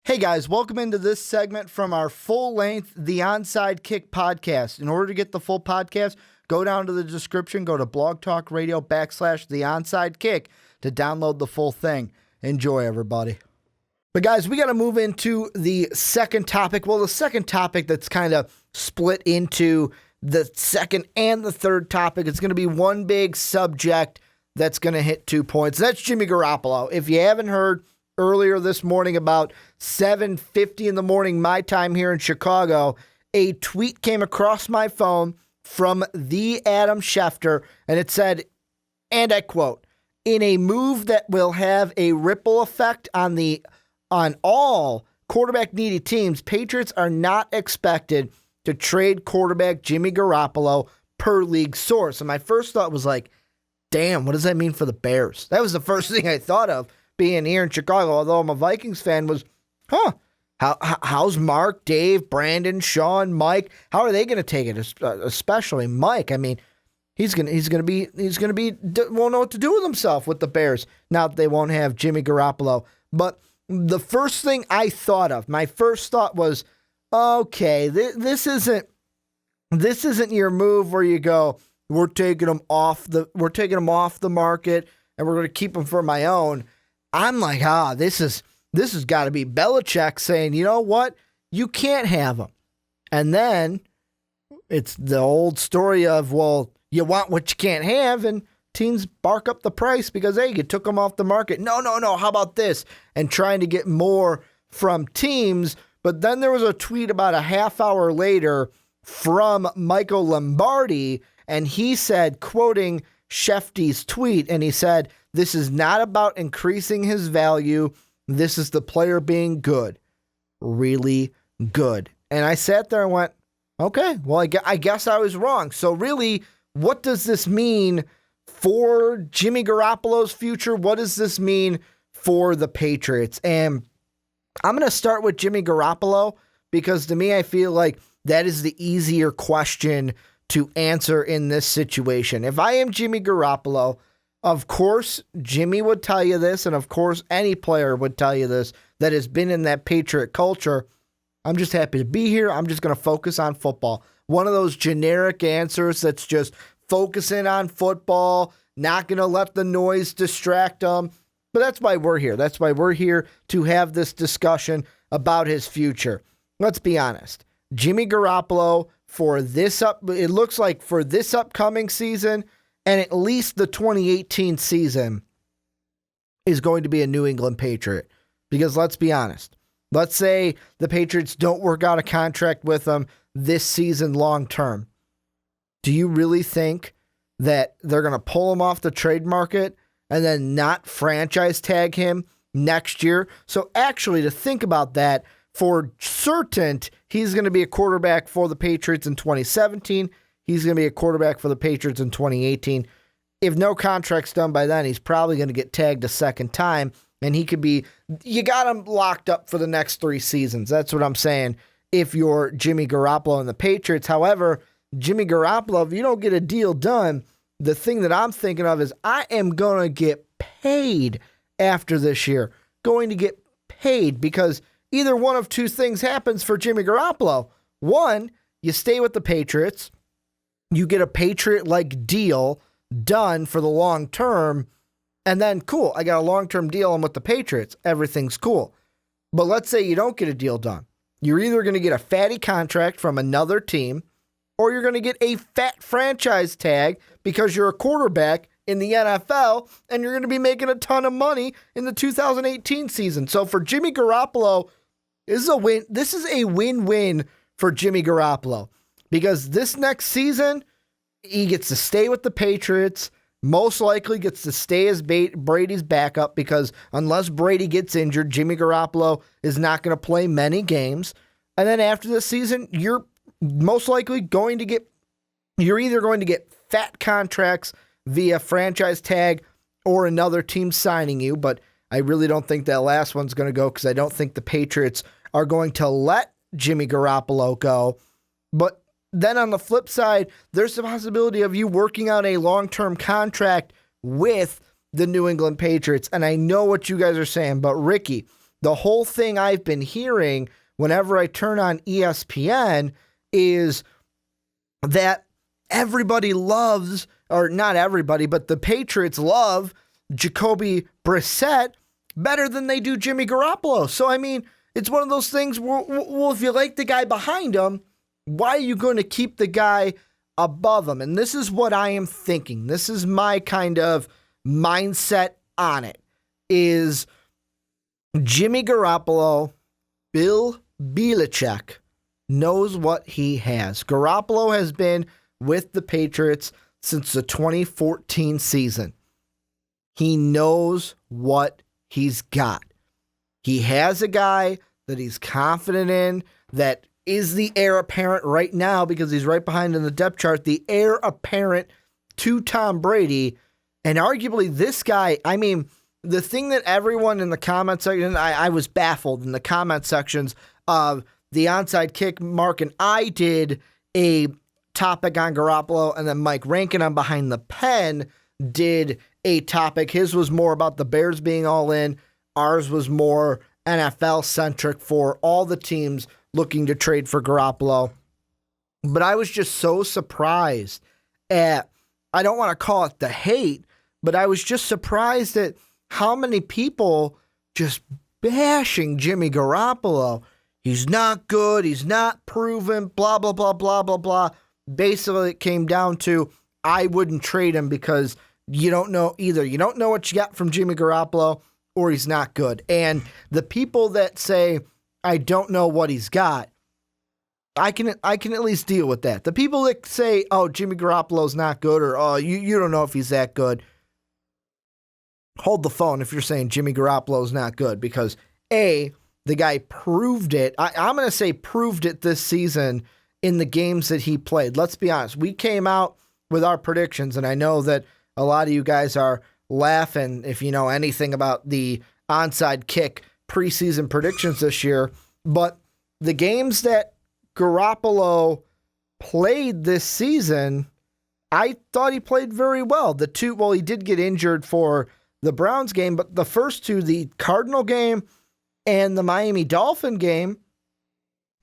Hey guys, welcome into this segment from our full-length The Onside Kick podcast. In order to get the full podcast, go down to the description, go to Blog Talk Radio / The Onside Kick to download the full thing. Enjoy, everybody. But guys, we got to move into the second topic. Well, the second topic that's kind of split into the second and the third topic. It's going to be one big subject that's going to hit 2 points. That's Jimmy Garoppolo. If you haven't heard, earlier this morning, about 7:50 in the morning, my time here in Chicago, a tweet came across my phone from the Adam Schefter, and it said, and I quote, "In a move that will have a ripple effect on all quarterback needy teams, Patriots are not expected to trade quarterback Jimmy Garoppolo per league source." And my first thought was like, damn, what does that mean for the Bears? That was the first thing I thought of. Being here in Chicago, although I'm a Vikings fan, was, how's Mark, Dave, Brandon, Sean, Mike? How are they going to take it? Especially Mike. I mean, he's gonna won't know what to do with himself with the Bears. Now that they won't have Jimmy Garoppolo. But the first thing I thought of, my first thought was, okay, this isn't your move where you go, we're taking him off the market and we're going to keep him for my own. I'm like, this has got to be Belichick saying, you know what? You can't have him. And then it's the old story of, well, you want what you can't have, and teams bark up the price because, hey, you took him off the market. No, how about this? And trying to get more from teams. But then there was a tweet about a half hour later from Michael Lombardi, and he said, quoting Shefty's tweet, and he said, "This is not about increasing his value. This is the player being good, really good." And I sat there and went, okay, well, I guess I was wrong. So really, what does this mean for Jimmy Garoppolo's future? What does this mean for the Patriots? And I'm going to start with Jimmy Garoppolo because to me, I feel like that is the easier question to answer in this situation. If I am Jimmy Garoppolo, of course, Jimmy would tell you this, and of course, any player would tell you this that has been in that Patriot culture. I'm just happy to be here. I'm just going to focus on football. One of those generic answers that's just focusing on football, not going to let the noise distract them. But that's why we're here. That's why we're here to have this discussion about his future. Let's be honest. Jimmy Garoppolo, it looks like for this upcoming season, and at least the 2018 season, is going to be a New England Patriot. Because let's be honest. Let's say the Patriots don't work out a contract with him this season long term. Do you really think that they're going to pull him off the trade market and then not franchise tag him next year? So actually, to think about that, for certain, he's going to be a quarterback for the Patriots in 2017. He's going to be a quarterback for the Patriots in 2018. If no contract's done by then, he's probably going to get tagged a second time, and you got him locked up for the next 3 seasons. That's what I'm saying if you're Jimmy Garoppolo and the Patriots. However, Jimmy Garoppolo, if you don't get a deal done, the thing that I'm thinking of is I am going to get paid after this year. Going to get paid because either one of 2 things happens for Jimmy Garoppolo. One, you stay with the Patriots. You get a Patriot-like deal done for the long term. And then, cool, I got a long-term deal. I'm with the Patriots. Everything's cool. But let's say you don't get a deal done. You're either going to get a fatty contract from another team, or you're going to get a fat franchise tag because you're a quarterback in the NFL and you're going to be making a ton of money in the 2018 season. So for Jimmy Garoppolo, this is a win. This is a win-win for Jimmy Garoppolo because this next season, he gets to stay with the Patriots, most likely gets to stay as Brady's backup because unless Brady gets injured, Jimmy Garoppolo is not going to play many games. And then after this season, you're most likely you're either going to get fat contracts via franchise tag or another team signing you. But I really don't think that last one's going to go because I don't think the Patriots are going to let Jimmy Garoppolo go. But then on the flip side, there's the possibility of you working out a long-term contract with the New England Patriots. And I know what you guys are saying, but Ricky, the whole thing I've been hearing whenever I turn on ESPN is that everybody loves, or not everybody, but the Patriots love Jacoby Brissett better than they do Jimmy Garoppolo. So, I mean, it's one of those things where, well, if you like the guy behind him, why are you going to keep the guy above him? And this is what I am thinking. This is my kind of mindset on it, is Jimmy Garoppolo, Bill Belichick knows what he has. Garoppolo has been with the Patriots since the 2014 season. He knows what he's got. He has a guy that he's confident in, that is the heir apparent right now because he's right behind in the depth chart, the heir apparent to Tom Brady. And arguably this guy, I mean, the thing that everyone in the comment section, I was baffled in the comment sections of the onside kick, Mark and I did a topic on Garoppolo, and then Mike Rankin on Behind the Pen did a topic. His was more about the Bears being all in. Ours was more NFL-centric for all the teams looking to trade for Garoppolo. But I was just so surprised at, I don't want to call it the hate, but I was just surprised at how many people just bashing Jimmy Garoppolo. He's not good. He's not proven, blah, blah, blah, blah, blah, blah. Basically, it came down to, I wouldn't trade him because you don't know either. You don't know what you got from Jimmy Garoppolo, or he's not good. And the people that say, I don't know what he's got, I can at least deal with that. The people that say, oh, Jimmy Garoppolo's not good, or oh, you don't know if he's that good, hold the phone if you're saying Jimmy Garoppolo's not good, because A, the guy proved it. I'm going to say proved it this season in the games that he played. Let's be honest. We came out with our predictions, and I know that a lot of you guys are laughing if you know anything about the onside kick preseason predictions this year, but the games that Garoppolo played this season, I thought he played very well. He did get injured for the Browns game, but the first two, the Cardinal game and the Miami Dolphin game,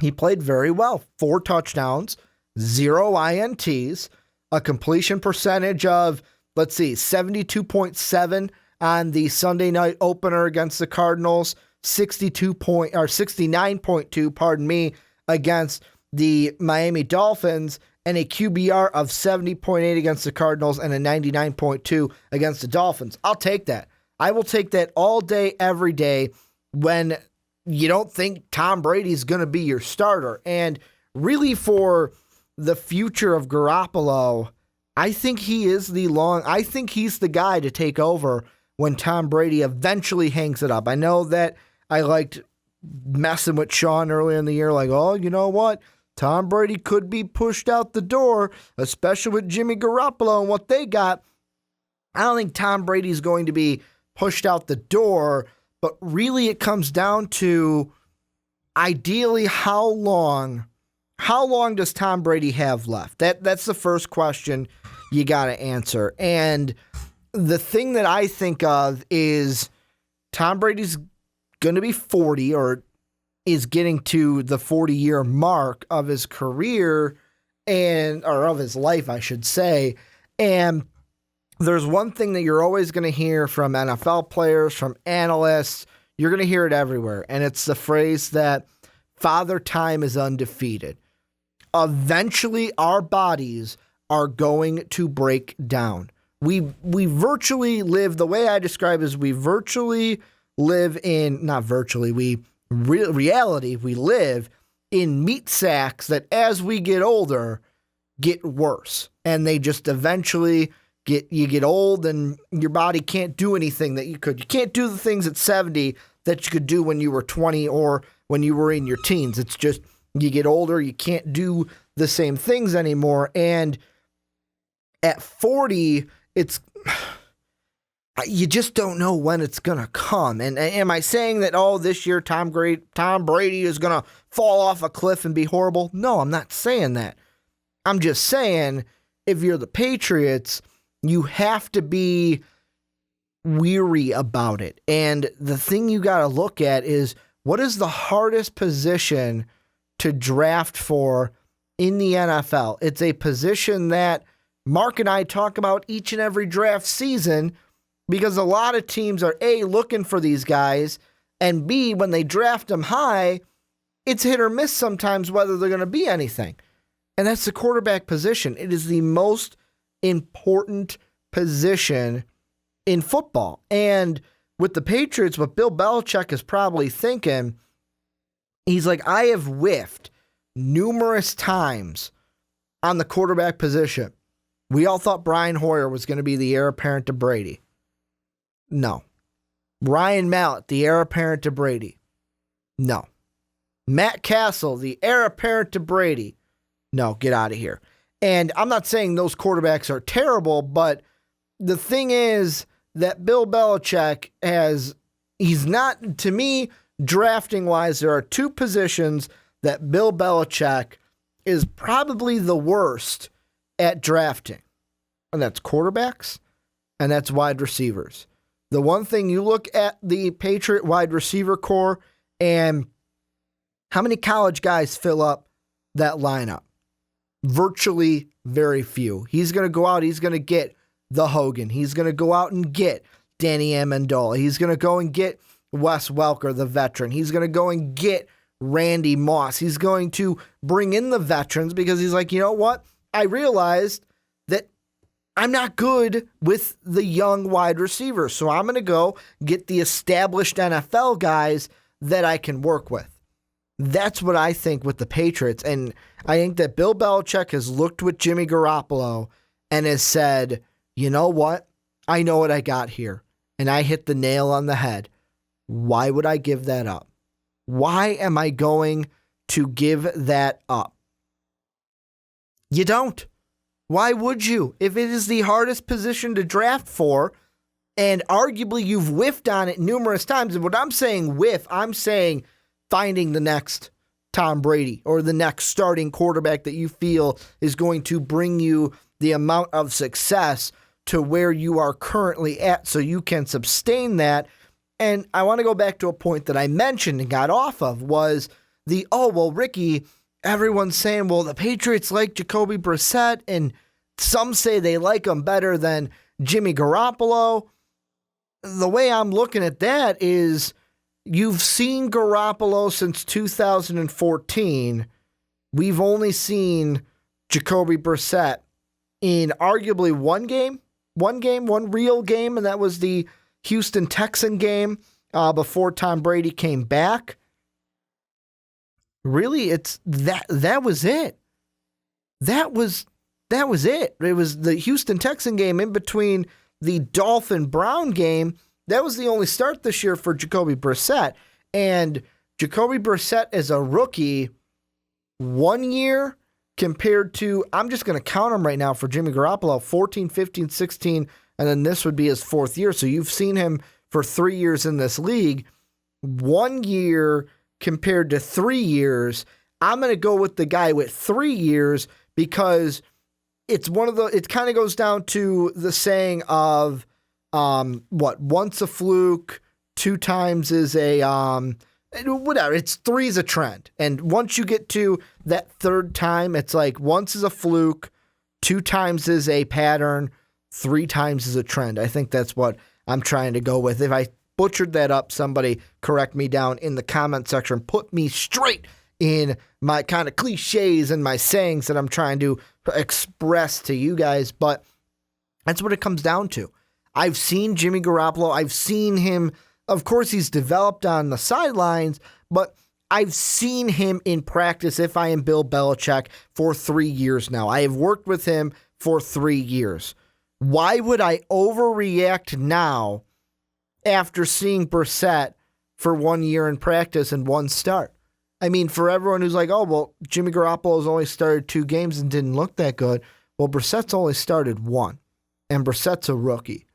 he played very well. 4 touchdowns, 0 INTs, a completion percentage of, 72.7 on the Sunday night opener against the Cardinals, 69.2, against the Miami Dolphins, and a QBR of 70.8 against the Cardinals and a 99.2 against the Dolphins. I'll take that. I will take that all day, every day, when you don't think Tom Brady's going to be your starter. And really, for the future of Garoppolo, I think he's the guy to take over when Tom Brady eventually hangs it up. I know that I liked messing with Sean earlier in the year, like, oh, you know what? Tom Brady could be pushed out the door, especially with Jimmy Garoppolo and what they got. I don't think Tom Brady's going to be pushed out the door, but really it comes down to, ideally, how long does Tom Brady have left? That's the first question you got to answer. And the thing that I think of is Tom Brady's going to be 40, or is getting to the 40-year mark of his career, or of his life, I should say. And there's one thing that you're always going to hear from NFL players, from analysts. You're going to hear it everywhere. And it's the phrase that Father Time is undefeated. Eventually, our bodies are going to break down. We virtually live, the way I describe it is we virtually live in, not virtually, reality, we live in meat sacks that as we get older, get worse. And they just eventually you get old and your body can't do anything that you could. You can't do the things at 70 that you could do when you were 20 or when you were in your teens. It's just, you get older, you can't do the same things anymore. And at 40, you just don't know when it's going to come. And am I saying that, this year Tom Brady is going to fall off a cliff and be horrible? No, I'm not saying that. I'm just saying, if you're the Patriots, you have to be weary about it. And the thing you got to look at is, what is the hardest position to draft for in the NFL? It's a position that Mark and I talk about each and every draft season, because a lot of teams are A, looking for these guys, and B, when they draft them high, it's hit or miss sometimes whether they're going to be anything. And that's the quarterback position. It is the most important position in football. And with the Patriots, what Bill Belichick is probably thinking, he's like, I have whiffed numerous times on the quarterback position. We all thought Brian Hoyer was going to be the heir apparent to Brady. No. Ryan Mallett, the heir apparent to Brady. No. Matt Castle, the heir apparent to Brady. No, get out of here. And I'm not saying those quarterbacks are terrible, but the thing is that Bill Belichick he's not, to me, drafting wise, there are two positions that Bill Belichick is probably the worst at drafting. And that's quarterbacks and that's wide receivers. The one thing, you look at the Patriot wide receiver core and how many college guys fill up that lineup? Virtually very few. He's going to go out, he's going to get the Hogan. He's going to go out and get Danny Amendola. He's going to go and get Wes Welker, the veteran. He's going to go and get Randy Moss. He's going to bring in the veterans because he's like, you know what? I realized that I'm not good with the young wide receivers, so I'm going to go get the established NFL guys that I can work with. That's what I think with the Patriots, and I think that Bill Belichick has looked with Jimmy Garoppolo and has said, you know what? I know what I got here, and I hit the nail on the head. Why would I give that up? Why am I going to give that up? You don't. Why would you? If it is the hardest position to draft for, and arguably you've whiffed on it numerous times, and what I'm saying whiff, I'm saying finding the next Tom Brady or the next starting quarterback that you feel is going to bring you the amount of success to where you are currently at so you can sustain that. And I want to go back to a point that I mentioned and got off of was Ricky, everyone's saying, well, the Patriots like Jacoby Brissett, and some say they like him better than Jimmy Garoppolo. The way I'm looking at that is, you've seen Garoppolo since 2014. We've only seen Jacoby Brissett in arguably one real game, and that was the Houston Texan game before Tom Brady came back. Really, it's that was it. That was it. It was the Houston Texan game in between the Dolphin Brown game. That was the only start this year for Jacoby Brissett. And Jacoby Brissett as a rookie, 1 year compared to, I'm just going to count him right now for Jimmy Garoppolo, 14, 15, 16, and then this would be his fourth year. So you've seen him for 3 years in this league. 1 year compared to 3 years. I'm going to go with the guy with 3 years because it's it kind of goes down to the saying of, once a fluke, 2 times is a, whatever, it's 3 is a trend. And once you get to that third time, it's like once is a fluke, 2 times is a pattern, 3 times is a trend. I think that's what I'm trying to go with. If I butchered that up, somebody correct me down in the comment section, put me straight in my kind of cliches and my sayings that I'm trying to express to you guys. But that's what it comes down to. I've seen Jimmy Garoppolo. I've seen him. Of course, he's developed on the sidelines, but I've seen him in practice, if I am Bill Belichick, for 3 years now. I have worked with him for 3 years. Why would I overreact now after seeing Brissett for 1 year in practice and 1 start? I mean, for everyone who's like, oh, well, Jimmy Garoppolo's only started 2 games and didn't look that good. Well, Brissett's only started 1, and Brissett's a rookie.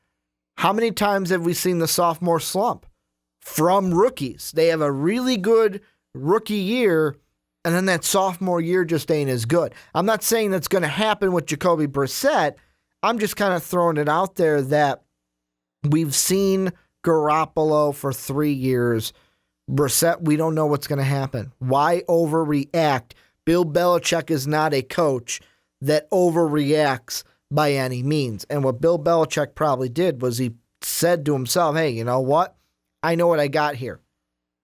How many times have we seen the sophomore slump from rookies? They have a really good rookie year, and then that sophomore year just ain't as good. I'm not saying that's going to happen with Jacoby Brissett. I'm just kind of throwing it out there that We've seen Garoppolo for 3 years. Brissett, we don't know what's going to happen. Why overreact? Bill Belichick is not a coach that overreacts by any means. And what Bill Belichick probably did was he said to himself, hey, you know what? I know what I got here.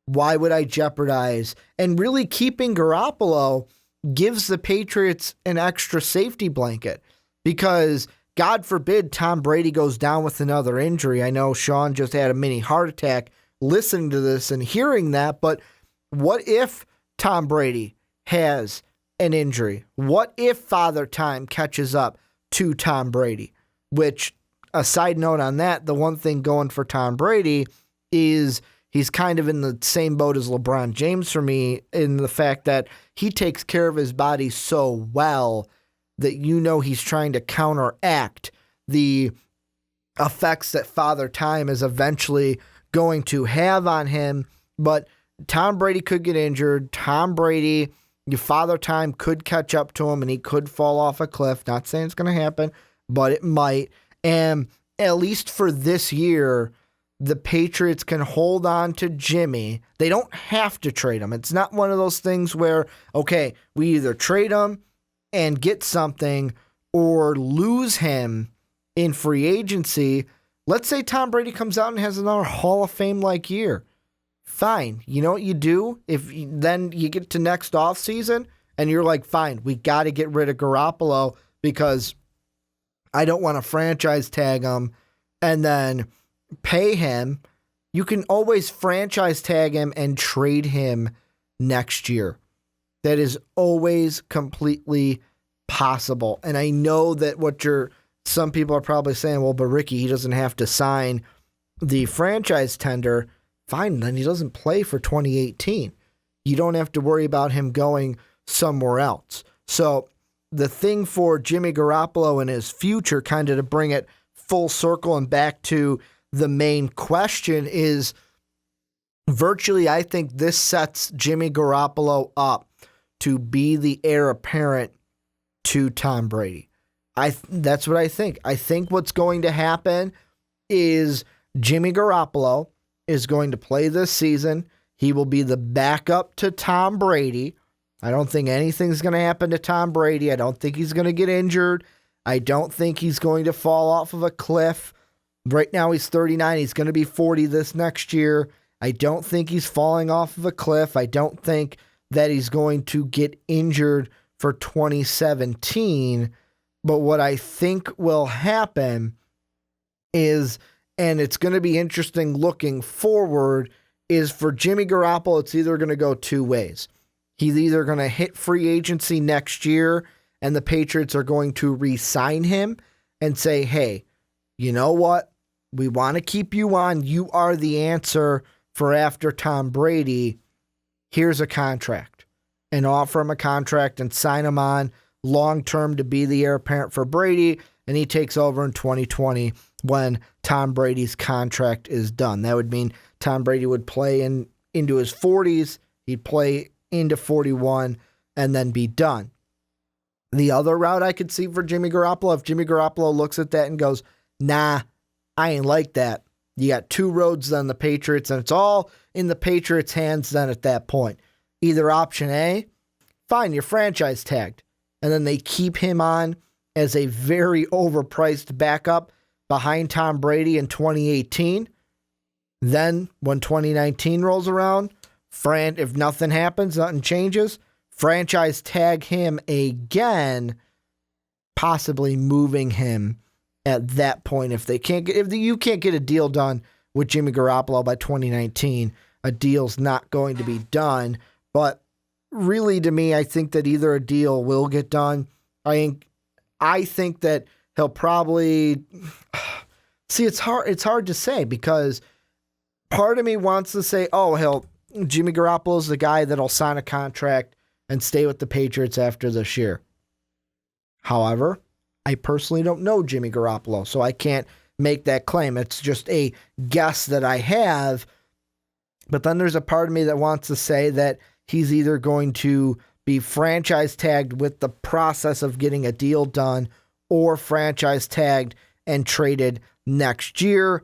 Why would I jeopardize? And really keeping Garoppolo gives the Patriots an extra safety blanket because God forbid Tom Brady goes down with another injury. I know Sean just had a mini heart attack listening to this and hearing that, but what if Tom Brady has an injury? What if Father Time catches up to Tom Brady? Which, a side note on that, the one thing going for Tom Brady is he's kind of in the same boat as LeBron James for me in the fact that he takes care of his body so well that he's trying to counteract the effects that Father Time is eventually going to have on him. But Tom Brady could get injured. Tom Brady, your Father Time could catch up to him and he could fall off a cliff. Not saying it's going to happen, but it might. And at least for this year, the Patriots can hold on to Jimmy. They don't have to trade him. It's not one of those things where, okay, we either trade him and get something or lose him in free agency. Let's say Tom Brady comes out and has another Hall of Fame-like year. Fine. You know what you do? Then you get to next offseason and you're like, fine, we got to get rid of Garoppolo because I don't want to franchise tag him and then pay him. You can always franchise tag him and trade him next year. That is always completely possible. And I know that some people are probably saying, well, but Ricky, he doesn't have to sign the franchise tender. Fine, then he doesn't play for 2018. You don't have to worry about him going somewhere else. So the thing for Jimmy Garoppolo and his future, kind of to bring it full circle and back to the main question, is virtually, I think this sets Jimmy Garoppolo up to be the heir apparent to Tom Brady. That's what I think. I think what's going to happen is Jimmy Garoppolo is going to play this season. He will be the backup to Tom Brady. I don't think anything's going to happen to Tom Brady. I don't think he's going to get injured. I don't think he's going to fall off of a cliff. Right now he's 39. He's going to be 40 this next year. I don't think he's falling off of a cliff. I don't think that he's going to get injured for 2017. But what I think will happen is, and it's going to be interesting looking forward, is for Jimmy Garoppolo, it's either going to go two ways. He's either going to hit free agency next year and the Patriots are going to re-sign him and say, hey, you know what? We want to keep you on. You are the answer for after Tom Brady. Here's a contract, and offer him a contract and sign him on long-term to be the heir apparent for Brady, and he takes over in 2020 when Tom Brady's contract is done. That would mean Tom Brady would play into his 40s, he'd play into 41, and then be done. The other route I could see for Jimmy Garoppolo, if Jimmy Garoppolo looks at that and goes, nah, I ain't like that. You got two roads then the Patriots, and it's all in the Patriots' hands then at that point. Either option A, fine, you're franchise tagged. And then they keep him on as a very overpriced backup behind Tom Brady in 2018. Then when 2019 rolls around, if nothing happens, nothing changes, franchise tag him again, possibly moving him at that point. If you can't get a deal done with Jimmy Garoppolo by 2019, a deal's not going to be done. But really, to me, I think that either a deal will get done. I think that he'll probably see. It's hard to say because part of me wants to say, Jimmy Garoppolo's the guy that'll sign a contract and stay with the Patriots after this year. However, I personally don't know Jimmy Garoppolo, so I can't make that claim. It's just a guess that I have. But then there's a part of me that wants to say that he's either going to be franchise tagged with the process of getting a deal done or franchise tagged and traded next year.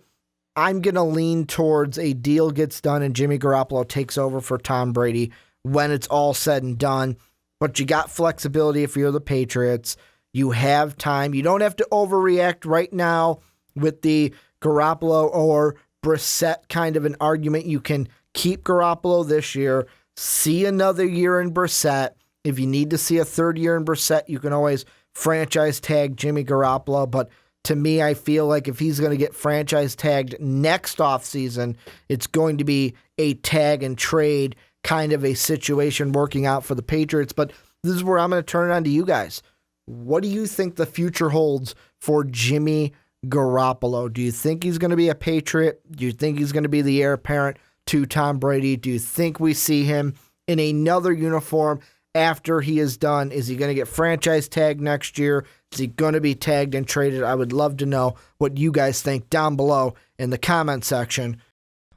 I'm going to lean towards a deal gets done and Jimmy Garoppolo takes over for Tom Brady when it's all said and done. But you got flexibility if you're the Patriots. You have time. You don't have to overreact right now with the Garoppolo or Brissett kind of an argument. You can keep Garoppolo this year, see another year in Brissett. If you need to see a third year in Brissett, you can always franchise tag Jimmy Garoppolo. But to me, I feel like if he's going to get franchise tagged next offseason, it's going to be a tag and trade kind of a situation working out for the Patriots. But this is where I'm going to turn it on to you guys. What do you think the future holds for Jimmy Garoppolo? Do you think he's going to be a Patriot? Do you think he's going to be the heir apparent to Tom Brady? Do you think we see him in another uniform after he is done? Is he going to get franchise tagged next year? Is he going to be tagged and traded? I would love to know what you guys think down below in the comment section.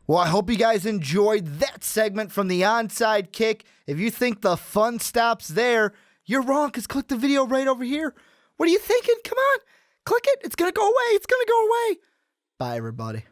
Well, I hope you guys enjoyed that segment from the onside kick. If you think the fun stops there, you're wrong, because click the video right over here. What are you thinking? Come on, click it. It's going to go away. It's going to go away. Bye, everybody.